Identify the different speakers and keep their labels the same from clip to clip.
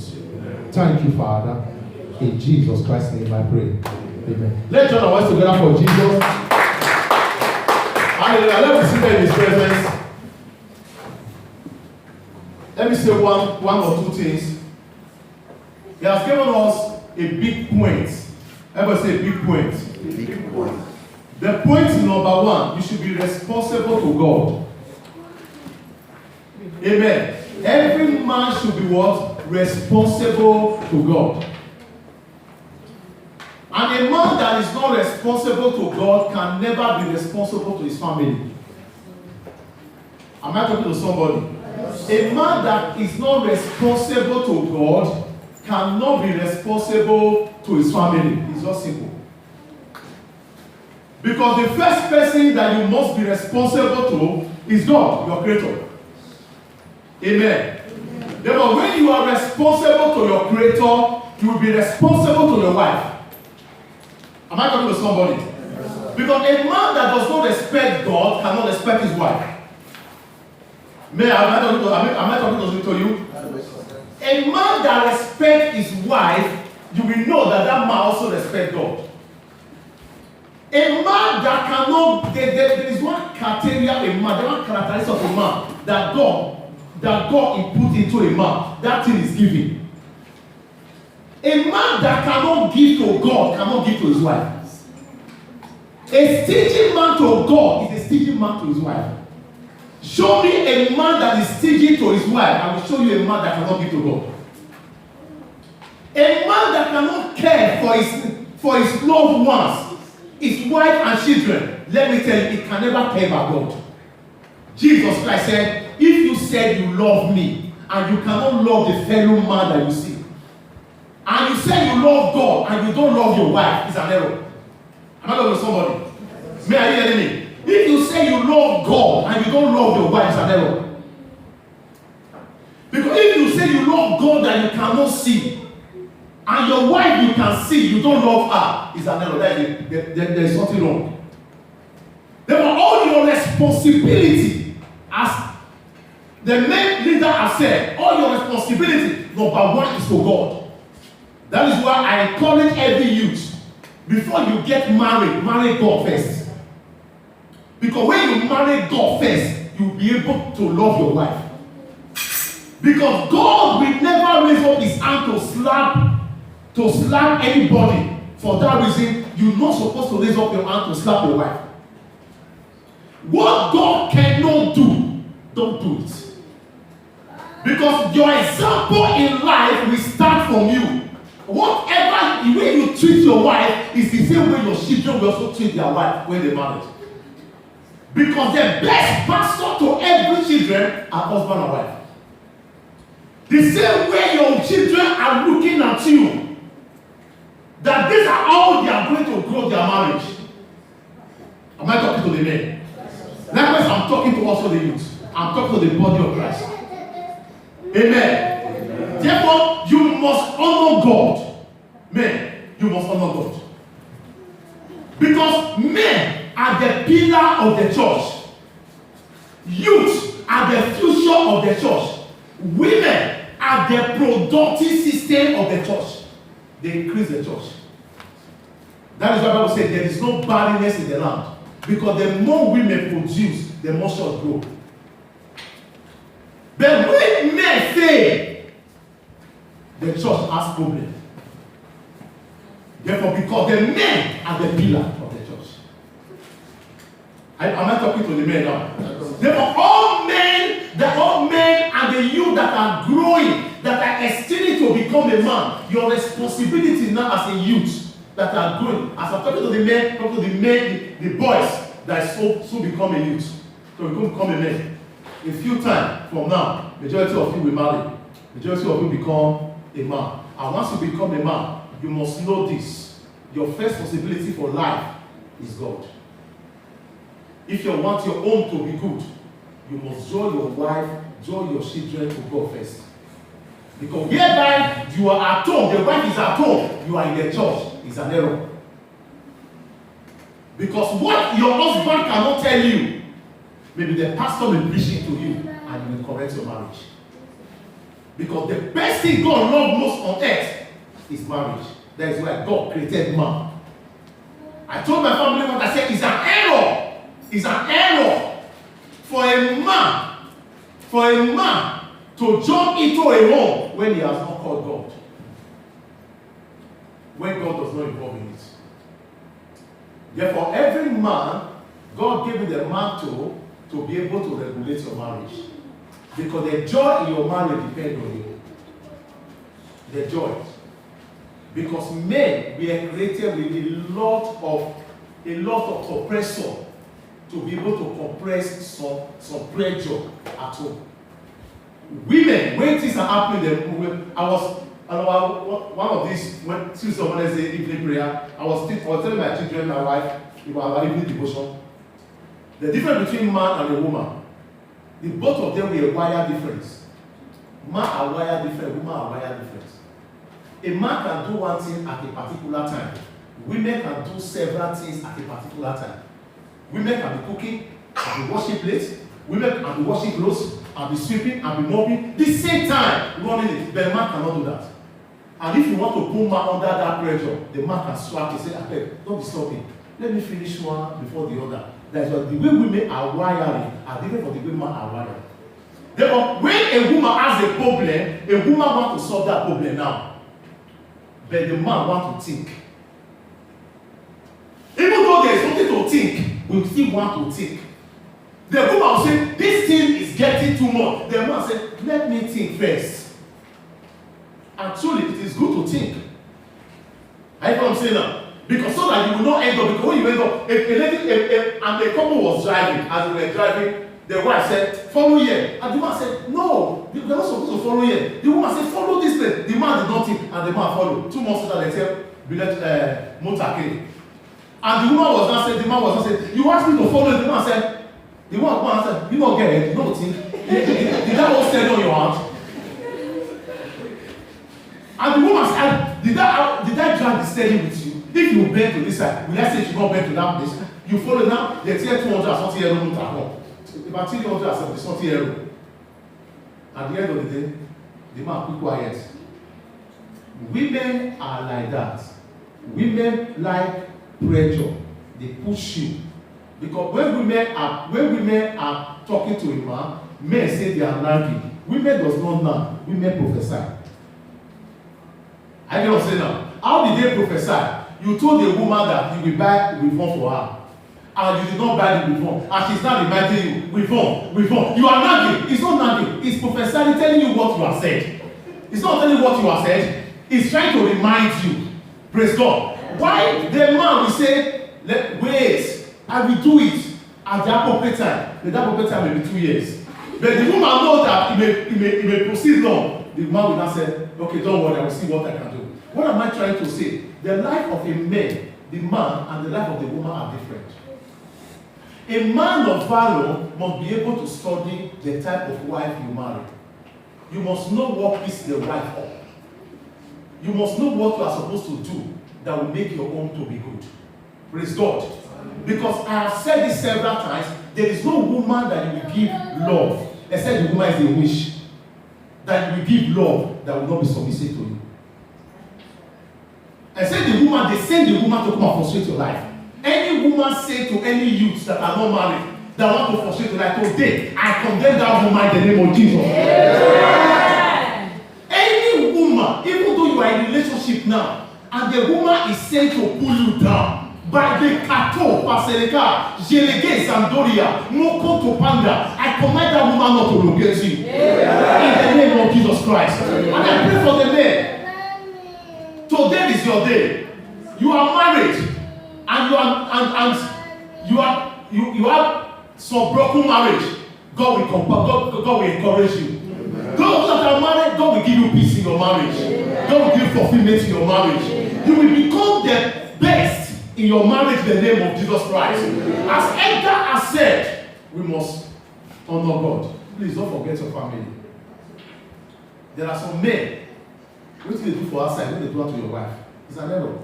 Speaker 1: Jesus. Thank you, Father. In Jesus Christ's name I pray. Amen. Let's join our voice together for Jesus. Hallelujah. Let me sit there in His presence. Let me say one or two things. He has given us a big point. Everybody say a big point.
Speaker 2: A big point.
Speaker 1: The point number one, you should be responsible to God. Amen. Every man should be what? Responsible to God. And a man that is not responsible to God can never be responsible to his family. Am I talking to somebody? Yes. A man that is not responsible to God cannot be responsible to his family. It's just simple. Because the first person that you must be responsible to is God, your creator. Amen. Therefore, when you are responsible to your creator, you will be responsible to your wife. Am I talking to somebody? Yes. Because a man that does not respect God cannot respect his wife. Am I talking to you? A man that respects his wife, you will know that that man also respects God. A man that cannot, there is one criteria a man, there is one characteristic of a man that God put into a man, that thing is giving. A man that cannot give to God cannot give to his wife. A stingy man to God is a stingy man to his wife. Show me a man that is stingy to his wife, I will show you a man that cannot give to God. A man that cannot care for his loved ones, his wife and children, let me tell you, he can never care about God. Jesus Christ said, if you said you love me and you cannot love the fellow man that you see, and you say you love God and you don't love your wife, it's an error. Am I talking to somebody? May I hear me? If you say you love God and you don't love your wife, it's an error. Because if you say you love God that you cannot see, and your wife you can see, you don't love her, it's an error. There is something wrong. Therefore, all your responsibility, as the main leader has said, all your responsibility, number one, is for God. That is why I encourage every youth, before you get married, marry God first. Because when you marry God first, you'll be able to love your wife. Because God will never raise up his hand to slap anybody. For that reason, you're not supposed to raise up your hand to slap your wife. What God cannot do, don't do it. Because your example in life will start from you. Whatever the way you treat your wife is the same way your children will also treat their wife when they marry. Because the best pastor to every children are husband and wife. The same way your children are looking at you, that these are how they are going to grow their marriage. Am I talking to the men? Likewise, I'm talking to also the youth. I'm talking to the body of Christ. Amen. Therefore, you must honor God. Men, you must honor God. Because men are the pillar of the church. Youth are the future of the church. Women are the productive system of the church. They increase the church. That is why the Bible says there is no barrenness in the land. Because the more women produce, the more church grow. But when men fail, the church has problem. Therefore, because the men are the pillar of the church. Am I talking to the men now? Therefore, all men and the youth that are growing, that are extending to become a man, your responsibility now as a youth that are growing. As I'm talking to the men, talking to the men, the boys that soon become a youth, to become a man. A few times from now, majority of you will marry. Majority of you become a man. And once you become a man, you must know this. Your first responsibility for life is God. If you want your home to be good, you must draw your wife, draw your children to God first. Because whereby you are at home, the wife is at home, you are in the church, it's an error. Because what your husband cannot tell you, maybe the pastor will preach it to you and you will correct your marriage. Because the best thing God loves most on earth is marriage. That is why God created man. I told my family what I said, it's an error. It's an error for a man to jump into a home when he has not called God. When God does not involve in it. Therefore, every man, God gave you the mantle to be able to regulate your marriage. Because the joy in your marriage depends on you. The joy. Because men were created with a lot of compressor to be able to compress some pressure at home. Women, when things are happening, I was one of these Tuesday or Wednesday evening prayer. I was telling my children, my wife, about our evening devotion. The difference between man and a woman, the both of them were wired difference. Man are wired different, women are wired different. A man can do one thing at a particular time. Women can do several things at a particular time. Women can be cooking, can be washing plates. Women can be washing clothes, and be sweeping, and be mopping. The same time running it, but a man cannot do that. And if you want to put man under that pressure, the man can swap and say, "Okay, don't disturb me. Let me finish one before the other." That's why the way women are wiring are different from the way men are wiring. Therefore, when a woman has a problem, a woman wants to solve that problem now. But the man wants to think. Even though there is nothing to think, we still want to think. The woman will say, "This thing is getting too much." The man said, "Let me think first." And truly, it is good to think. I know what I'm saying now. Because so that you will not end up, because when you end up, and the couple was driving, as they were driving, the wife said, "Follow here." And the man said, "No, we are not supposed to follow here." The woman said, "Follow this place." The man did not think, and the man followed. 2 months later, they said, "We let motor came." And the woman was not saying, the man was not saying, "You asked me to follow it." The man said, "You don't get it, you don't think. Did that all stand on your heart?" And the woman said, Did I drag the steering with you? If you bend to this side, will I say you should not bend to that place? You follow now, the tier 200 something euro motor home. About 370 something euro. At the end of the day, the man keep quiet. Women are like that. Women like pressure. They push you. Because when women are talking to a man, men say they are nagging. Women does not nag. Women prophesy. I cannot say now. How did they prophesy? You told the woman that you will buy reform for her. And you did not buy the reform. And she's now reminding you, reform. You are nagging. It's not nagging. It's prophesying, telling you what you have said. It's not telling you what you have said. It's trying to remind you. Praise God. Why the man will say, wait, I will do it at the appropriate time. The appropriate time may be 2 years. But the woman knows that it may proceed long. The man will not say, "Okay, don't worry, I will see what I can do." What am I trying to say? The life of a man, the man, and the life of the woman are different. A man of valor must be able to study the type of wife you marry. You must know what picks the wife up. You must know what you are supposed to do that will make your home to be good. Praise God. Because I have said this several times, there is no woman that you will give love, except the woman is a wish. That you will give love that will not be submissive to you. I said they send the woman to come and frustrate your life. Any woman say to any youths that are not married, that want to frustrate your life, today, I condemn that woman in the name of Jesus. Yeah. Any woman, even though you are in a relationship now, and the woman is sent to pull you down, by the Kato, Paseleka, Jelege, Sandoria, Moko to Panda, I command that woman not to locate you. Yeah. In the name of Jesus Christ. And I pray for the men. Today is your day. You are married, and you have some broken marriage. God will encourage you. Those that are married, God will give you peace in your marriage. God will give you fulfillment in your marriage. You will become the best in your marriage in the name of Jesus Christ. As Edgar has said, we must honor God. Please don't forget your family. There are some men, what do they do for outside when they do that to your wife? It's an error.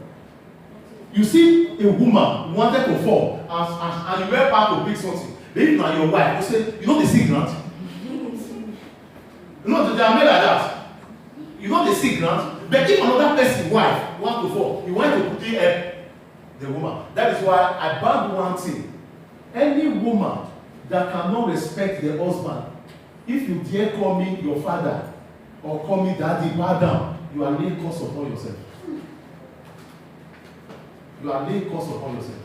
Speaker 1: You see a woman wanted to fall and you went back to pick something. Maybe now your wife will say, "You know the signal." You know, they are made like that. You know the sick ground, but if another person wife want to fall, you want to put help the woman. That is why I banned one thing. Any woman that cannot respect the husband, if you dare call me your father or call me daddy, bow down, you are laying curse upon yourself. You are laying curse upon yourself.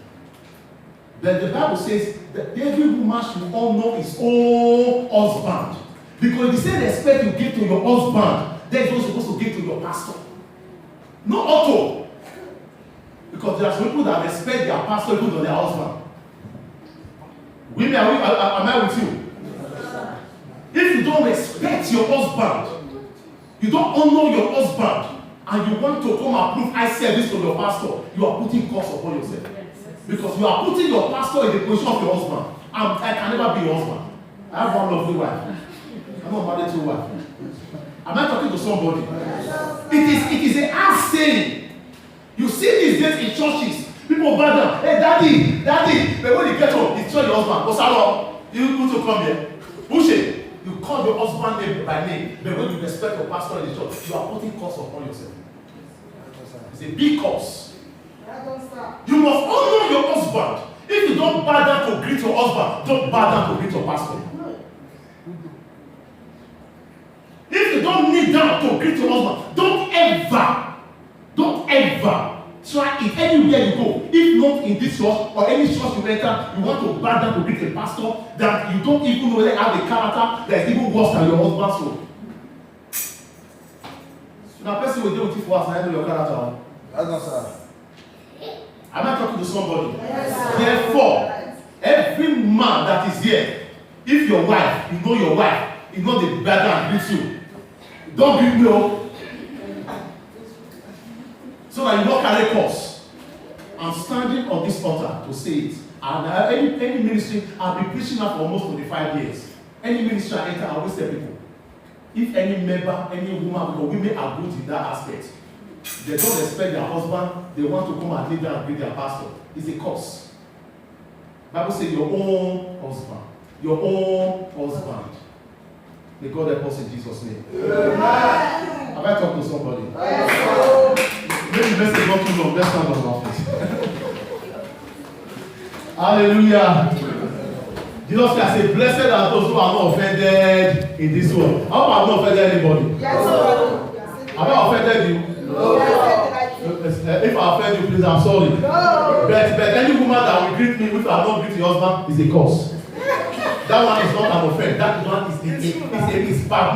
Speaker 1: But the Bible says that every woman should honor his own husband. Because the same respect you give to your husband, then you're supposed to give to your pastor. Not auto. Because there are some people that respect their pastor even than their husband. Women, am I with you? If you don't respect your husband, you don't honor your husband, and you want to come and prove eye service to your pastor, you are putting curse upon yourself. Because you are putting your pastor in the position of your husband. I can never be your husband. I have one lovely wife. I'm not married to a wife. Am I talking to somebody? It is a hard saying. You see these days in churches, people bow down, hey daddy, daddy. But when you get home, it's your husband. Osalo, you need to come here. Push it. You call your husband name by name, but when you respect your pastor in the church, you are putting curse upon yourself. It's a big curse. You must honor your husband. If you don't bow down to greet your husband, don't bow down to greet your pastor. If you don't kneel down to greet your husband, don't ever try it anywhere you go. If not in this church or any church you enter, you want to bow down to greet a pastor that you don't even know they have a character that is even worse than your husband's own. Now, person will deal with you for us and I know your character.
Speaker 2: That's not sir.
Speaker 1: Am I talking to somebody?
Speaker 3: Yes,
Speaker 1: Therefore, every man that is here, if your wife, you know your wife, is not the beggar and greet you, don't greet me up. So that you not carry curse. I'm standing on this altar to say it. And any ministry, I've been preaching now for almost 25 years. Any ministry I enter, I always tell people, if any member, any woman, because women are good in that aspect, they don't respect their husband, they want to come and kneel down and greet their pastor. It's a curse. Bible says your own husband. Your own husband. May God help us in Jesus' name. Amen. Have I talked to somebody? Maybe the message not too long. Let's stand on our feet. Hallelujah. Jesus Christ said, blessed are those who are not offended in this world. How about not offended anybody?
Speaker 3: Yes, sir.
Speaker 1: Have I offended you?
Speaker 3: No.
Speaker 1: If I offend you, please, I'm sorry.
Speaker 3: No.
Speaker 1: But any woman that will greet me if I don't greet your husband is a curse. That one is not an offense. That one is bad.